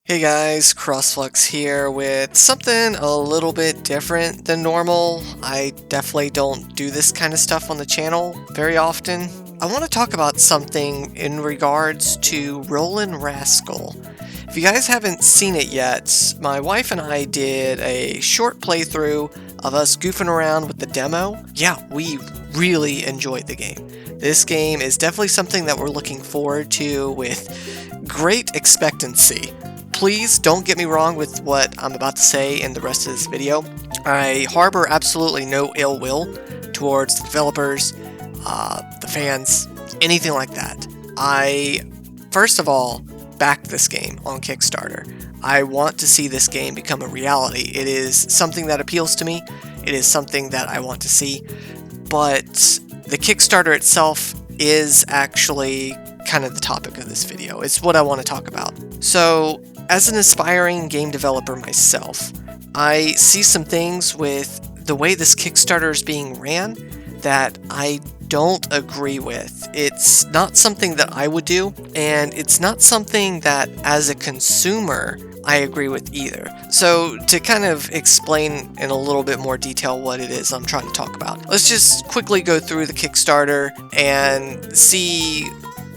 Hey guys, Crossflux here with something a little bit different than normal. I definitely don't do this kind of stuff on the channel very often. I want to talk about something in regards to Rollin Rascal. If you guys haven't seen it yet, my wife and I did a short playthrough of us goofing around with the demo. Yeah, we really enjoyed the game. This game is definitely something that we're looking forward to with great expectancy. Please don't get me wrong with what I'm about to say in the rest of this video. I harbor absolutely no ill will towards the developers, the fans, anything like that. I, first of all, backed this game on Kickstarter. I want to see this game become a reality. It is something that appeals to me. It is something that I want to see. But the Kickstarter itself is actually kind of the topic of this video. It's what I want to talk about. So, as an aspiring game developer myself, I see some things with the way this Kickstarter is being ran that I don't agree with. It's not something that I would do, and it's not something that, as a consumer, I agree with either. So, to kind of explain in a little bit more detail what it is I'm trying to talk about, let's just quickly go through the Kickstarter and see.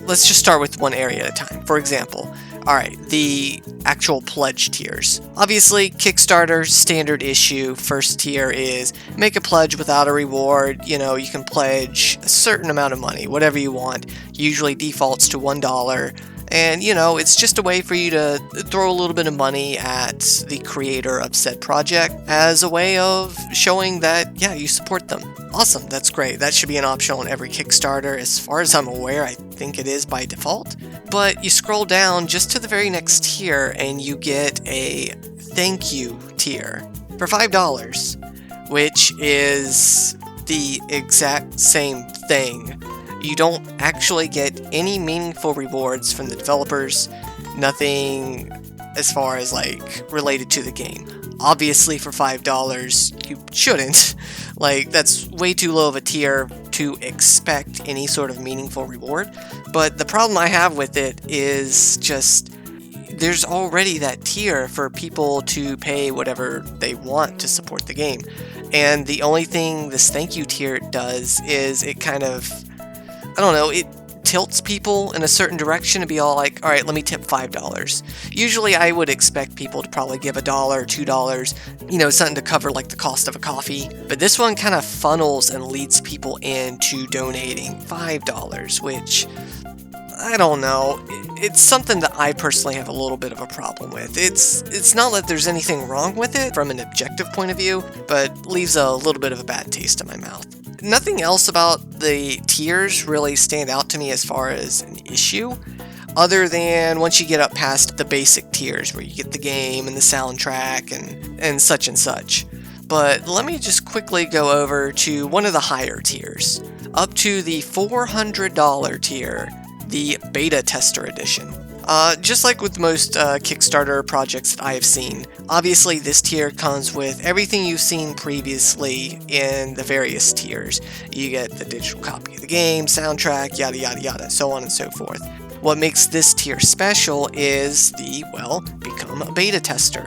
Let's just start with one area at a time. For example, alright, the actual pledge tiers. Obviously, Kickstarter, standard issue, first tier is make a pledge without a reward. You know, you can pledge a certain amount of money, whatever you want. Usually defaults to $1. And, you know, it's just a way for you to throw a little bit of money at the creator of said project as a way of showing that, yeah, you support them. Awesome, that's great. That should be an option on every Kickstarter. As far as I'm aware, I think it is by default. But you scroll down just to the very next tier and you get a thank you tier for $5, which is the exact same thing. You don't actually get any meaningful rewards from the developers, nothing as far as like related to the game. Obviously for $5 you shouldn't, like that's way too low of a tier to expect any sort of meaningful reward. But the problem I have with it is just there's already that tier for people to pay whatever they want to support the game. And the only thing this thank you tier does is it kind of, I don't know, it tilts people in a certain direction to be all like, alright, let me tip $5. Usually I would expect people to probably give $1 or $2, you know, something to cover like the cost of a coffee. But this one kind of funnels and leads people into donating $5, which, I don't know, it's something that I personally have a little bit of a problem with. It's not that there's anything wrong with it from an objective point of view, but leaves a little bit of a bad taste in my mouth. Nothing else about the tiers really stand out to me as far as an issue, other than once you get up past the basic tiers where you get the game and the soundtrack and such and such. But let me just quickly go over to one of the higher tiers, up to the $400 tier, the Beta Tester Edition. Just like with most Kickstarter projects that I have seen, obviously this tier comes with everything you've seen previously in the various tiers. You get the digital copy of the game, soundtrack, yada yada yada, so on and so forth. What makes this tier special is the, well, become a beta tester.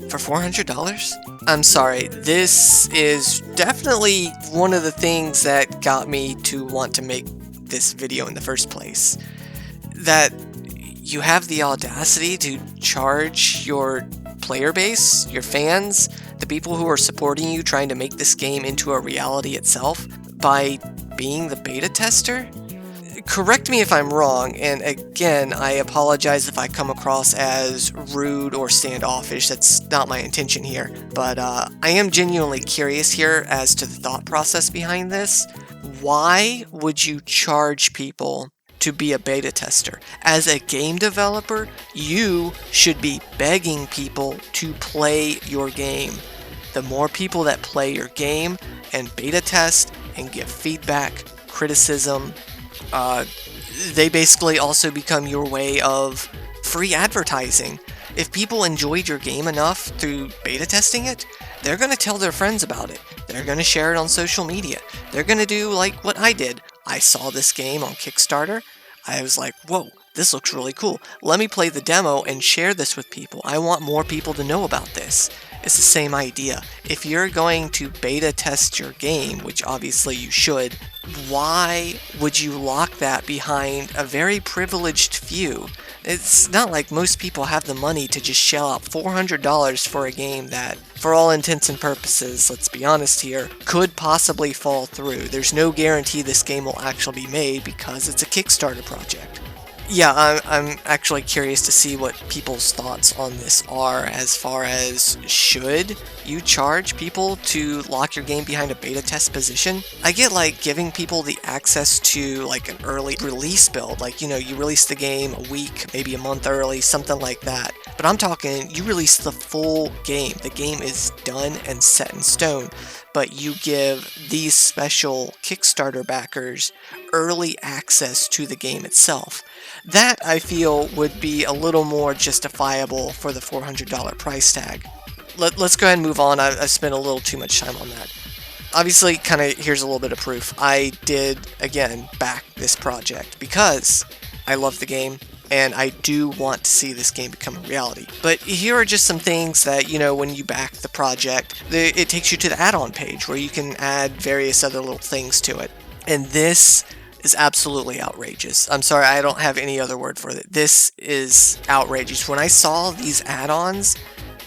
For $400? I'm sorry, this is definitely one of the things that got me to want to make this video in the first place. That you have the audacity to charge your player base, your fans, the people who are supporting you trying to make this game into a reality itself by being the beta tester? Correct me if I'm wrong, and again, I apologize if I come across as rude or standoffish. That's not my intention here, but I am genuinely curious here as to the thought process behind this. Why would you charge people to be a beta tester? As a game developer, you should be begging people to play your game. The more people that play your game and beta test and give feedback, criticism, they basically also become your way of free advertising. If people enjoyed your game enough through beta testing it, they're going to tell their friends about it. They're going to share it on social media. They're going to do like what I did. I saw this game on Kickstarter. I was like, whoa, this looks really cool. Let me play the demo and share this with people. I want more people to know about this. It's the same idea. If you're going to beta test your game, which obviously you should, why would you lock that behind a very privileged few? It's not like most people have the money to just shell out $400 for a game that, for all intents and purposes, let's be honest here, could possibly fall through. There's no guarantee this game will actually be made because it's a Kickstarter project. Yeah, I'm actually curious to see what people's thoughts on this are as far as should you charge people to lock your game behind a beta test position? I get like giving people the access to like an early release build, like, you know, you release the game a week, maybe a month early, something like that. But I'm talking you release the full game. The game is done and set in stone, but you give these special Kickstarter backers early access to the game itself. That, I feel, would be a little more justifiable for the $400 price tag. Let's go ahead and move on. I've spent a little too much time on that. Obviously, kind of, here's a little bit of proof. I did, again, back this project because I love the game and I do want to see this game become a reality. But here are just some things that, you know, when you back the project, it takes you to the add-on page where you can add various other little things to it. And this is absolutely outrageous. I'm sorry, I don't have any other word for it. This is outrageous. When I saw these add-ons,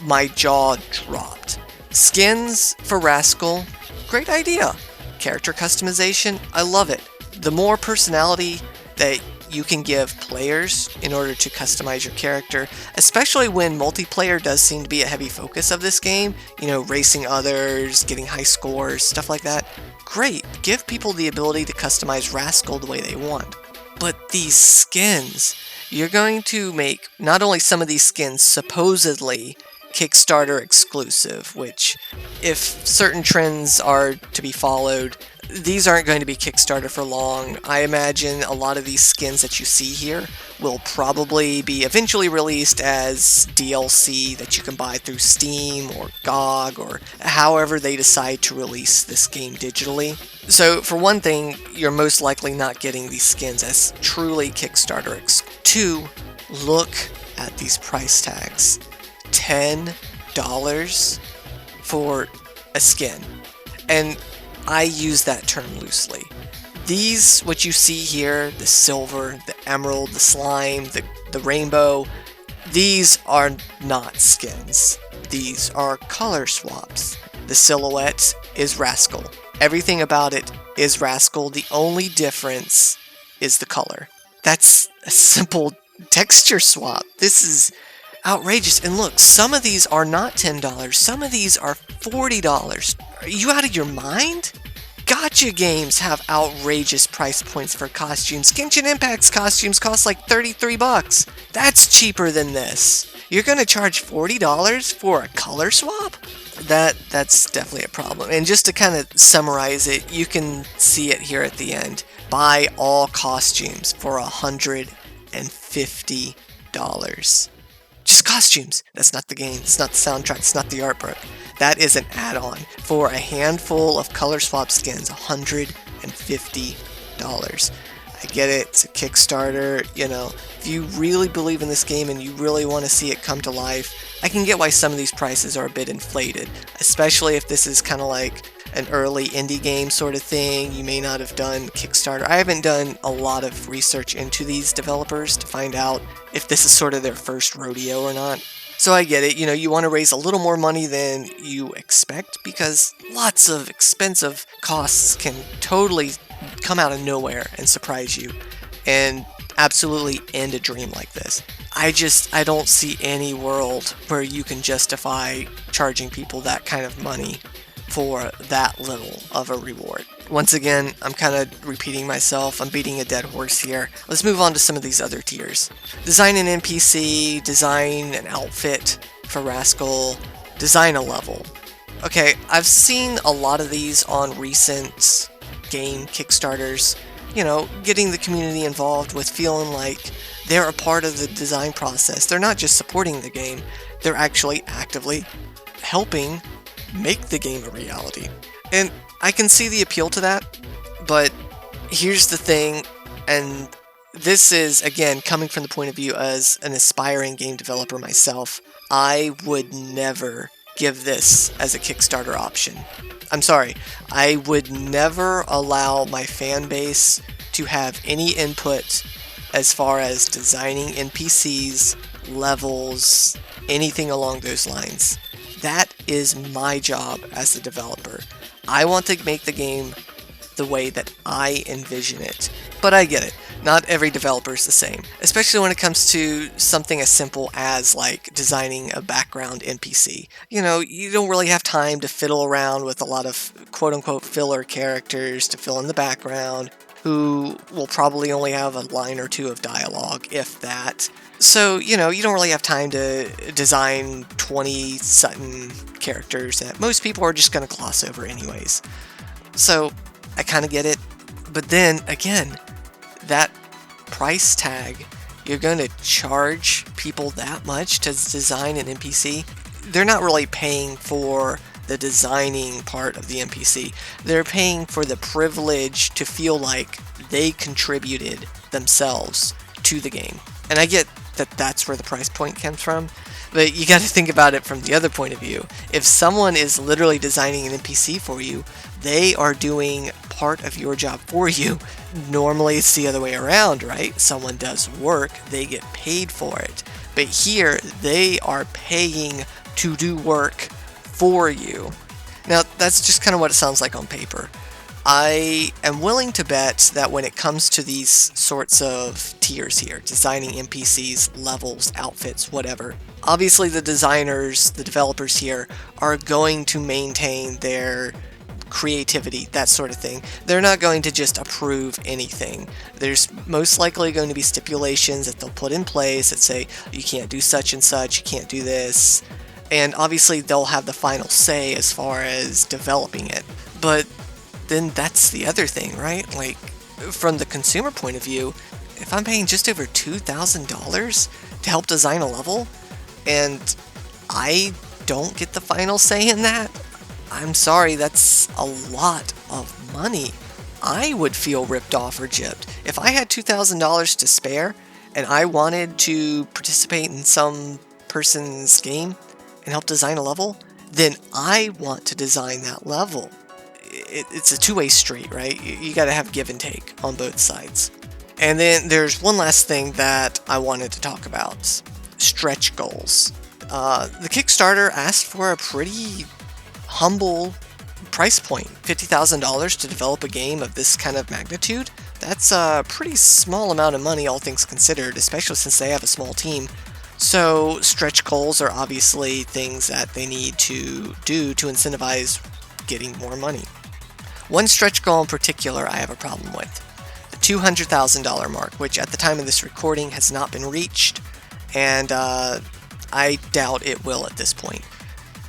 my jaw dropped. Skins for Rascal, great idea. Character customization, I love it. The more personality that you can give players in order to customize your character, especially when multiplayer does seem to be a heavy focus of this game, you know, racing others, getting high scores, stuff like that. Great, give people the ability to customize Rascal the way they want. But these skins, you're going to make not only some of these skins supposedly Kickstarter exclusive, which if certain trends are to be followed, these aren't going to be Kickstarter for long. I imagine a lot of these skins that you see here will probably be eventually released as DLC that you can buy through Steam or GOG or however they decide to release this game digitally. So for one thing, you're most likely not getting these skins as truly Kickstarter exclusive. Two, look at these price tags. $10 for a skin. And I use that term loosely. These, what you see here, the silver, the emerald, the slime, the rainbow, these are not skins. These are color swaps. The silhouette is Rascal. Everything about it is Rascal. The only difference is the color. That's a simple texture swap. This is outrageous. And look, some of these are not $10. Some of these are $40. Are you out of your mind? Gacha games have outrageous price points for costumes. Genshin Impact's costumes cost like $33. That's cheaper than this. You're gonna charge $40 for a color swap? That's definitely a problem. And just to kind of summarize it, you can see it here at the end. Buy all costumes for $150. Just costumes. That's not the game. It's not the soundtrack. It's not the art book. That is an add-on for a handful of color swap skins. $150. I get it. It's a Kickstarter. You know, if you really believe in this game and you really want to see it come to life, I can get why some of these prices are a bit inflated, especially if this is kind of like an early indie game sort of thing. You may not have done Kickstarter. I haven't done a lot of research into these developers to find out if this is sort of their first rodeo or not. So I get it, you know, you want to raise a little more money than you expect because lots of expensive costs can totally come out of nowhere and surprise you and absolutely end a dream like this. I don't see any world where you can justify charging people that kind of money for that little of a reward. Once again, I'm kind of repeating myself. I'm beating a dead horse here. Let's move on to some of these other tiers. Design an NPC, design an outfit for Rascal, design a level. Okay, I've seen a lot of these on recent game Kickstarters. You know, getting the community involved with feeling like they're a part of the design process. They're not just supporting the game, they're actually actively helping make the game a reality. And I can see the appeal to that, but here's the thing, and This is, again, coming from the point of view as an aspiring game developer myself. I would never give this as a Kickstarter option. I'm sorry, I would never allow my fan base to have any input as far as designing NPCs, levels, anything along those lines. That is my job as a developer. I want to make the game the way that I envision it. But I get it. Not every developer is the same, especially when it comes to something as simple as like designing a background NPC. You know, you don't really have time to fiddle around with a lot of quote-unquote filler characters to fill in the background, who will probably only have a line or two of dialogue, if that. So, you know, you don't really have time to design 20 Sutton characters that most people are just going to gloss over anyways. So, I kind of get it. But then, again, that price tag, you're going to charge people that much to design an NPC? They're not really paying for the designing part of the NPC. They're paying for the privilege to feel like they contributed themselves to the game. And I get that that's where the price point comes from, but you got to think about it from the other point of view. If someone is literally designing an NPC for you, they are doing part of your job for you. Normally it's the other way around, right? Someone does work, they get paid for it. But here, they are paying to do work for you. Now, that's just kind of what it sounds like on paper. I am willing to bet that when it comes to these sorts of tiers here, designing NPCs, levels, outfits, whatever, obviously the designers, the developers here, are going to maintain their creativity, that sort of thing. They're not going to just approve anything. There's most likely going to be stipulations that they'll put in place that say, you can't do such and such, you can't do this. And obviously they'll have the final say as far as developing it. But then that's the other thing, right? Like, from the consumer point of view, if I'm paying just over $2,000 to help design a level, and I don't get the final say in that, I'm sorry, that's a lot of money. I would feel ripped off or gypped. If I had $2,000 to spare, and I wanted to participate in some person's game and help design a level, then I want to design that level. It's a two-way street, right? You got to have give and take on both sides. And then there's one last thing that I wanted to talk about. Stretch goals. The Kickstarter asked for a pretty humble price point, $50,000 to develop a game of this kind of magnitude. That's a pretty small amount of money, all things considered, especially since they have a small team. So stretch goals are obviously things that they need to do to incentivize getting more money. One stretch goal in particular I have a problem with. The $200,000 mark, which at the time of this recording has not been reached, and I doubt it will at this point.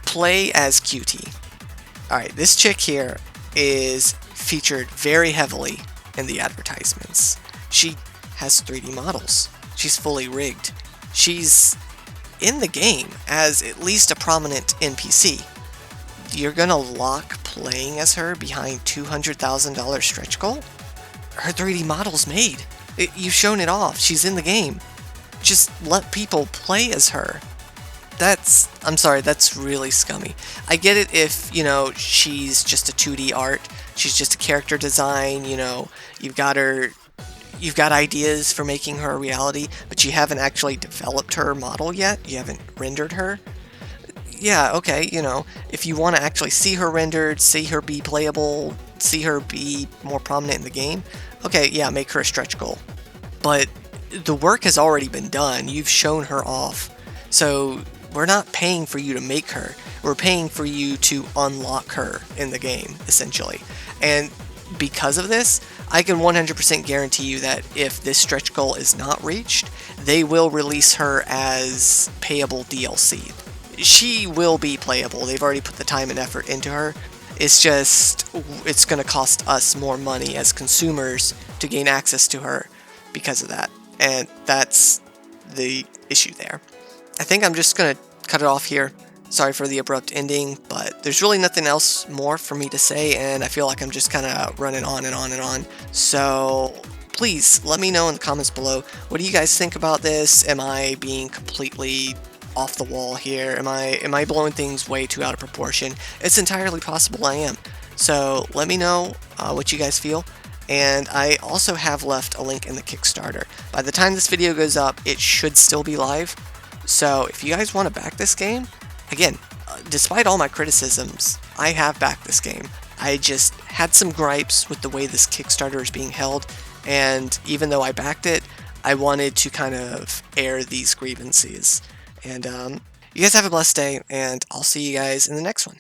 Play as QT. Alright, this chick here is featured very heavily in the advertisements. She has 3D models. She's fully rigged. She's in the game as at least a prominent NPC. You're gonna lock playing as her behind $200,000 stretch goal? Her 3D model's made. You've shown it off. She's in the game. Just let people play as her. I'm sorry, that's really scummy. I get it if, you know, she's just a 2D art. She's just a character design, you know, you've got ideas for making her a reality, but you haven't actually developed her model yet. You haven't rendered her. Yeah, okay, you know, if you want to actually see her rendered, see her be playable, see her be more prominent in the game, okay, yeah, make her a stretch goal. But the work has already been done. You've shown her off. So we're not paying for you to make her. We're paying for you to unlock her in the game, essentially. And because of this, I can 100% guarantee you that if this stretch goal is not reached, they will release her as payable DLC. She will be playable. They've already put the time and effort into her. It's just, it's going to cost us more money as consumers to gain access to her because of that. And that's the issue there. I think I'm just going to cut it off here. Sorry for the abrupt ending, but there's really nothing else more for me to say, and I feel like I'm just kind of running on and on and on. So please let me know in the comments below. What do you guys think about this? Am I being completely off the wall here? Am I blowing things way too out of proportion? It's entirely possible I am. So let me know what you guys feel. And I also have left a link in the Kickstarter. By the time this video goes up, it should still be live. So if you guys want to back this game, again, despite all my criticisms, I have backed this game. I just had some gripes with the way this Kickstarter is being held, and even though I backed it, I wanted to kind of air these grievances. And you guys have a blessed day, and I'll see you guys in the next one.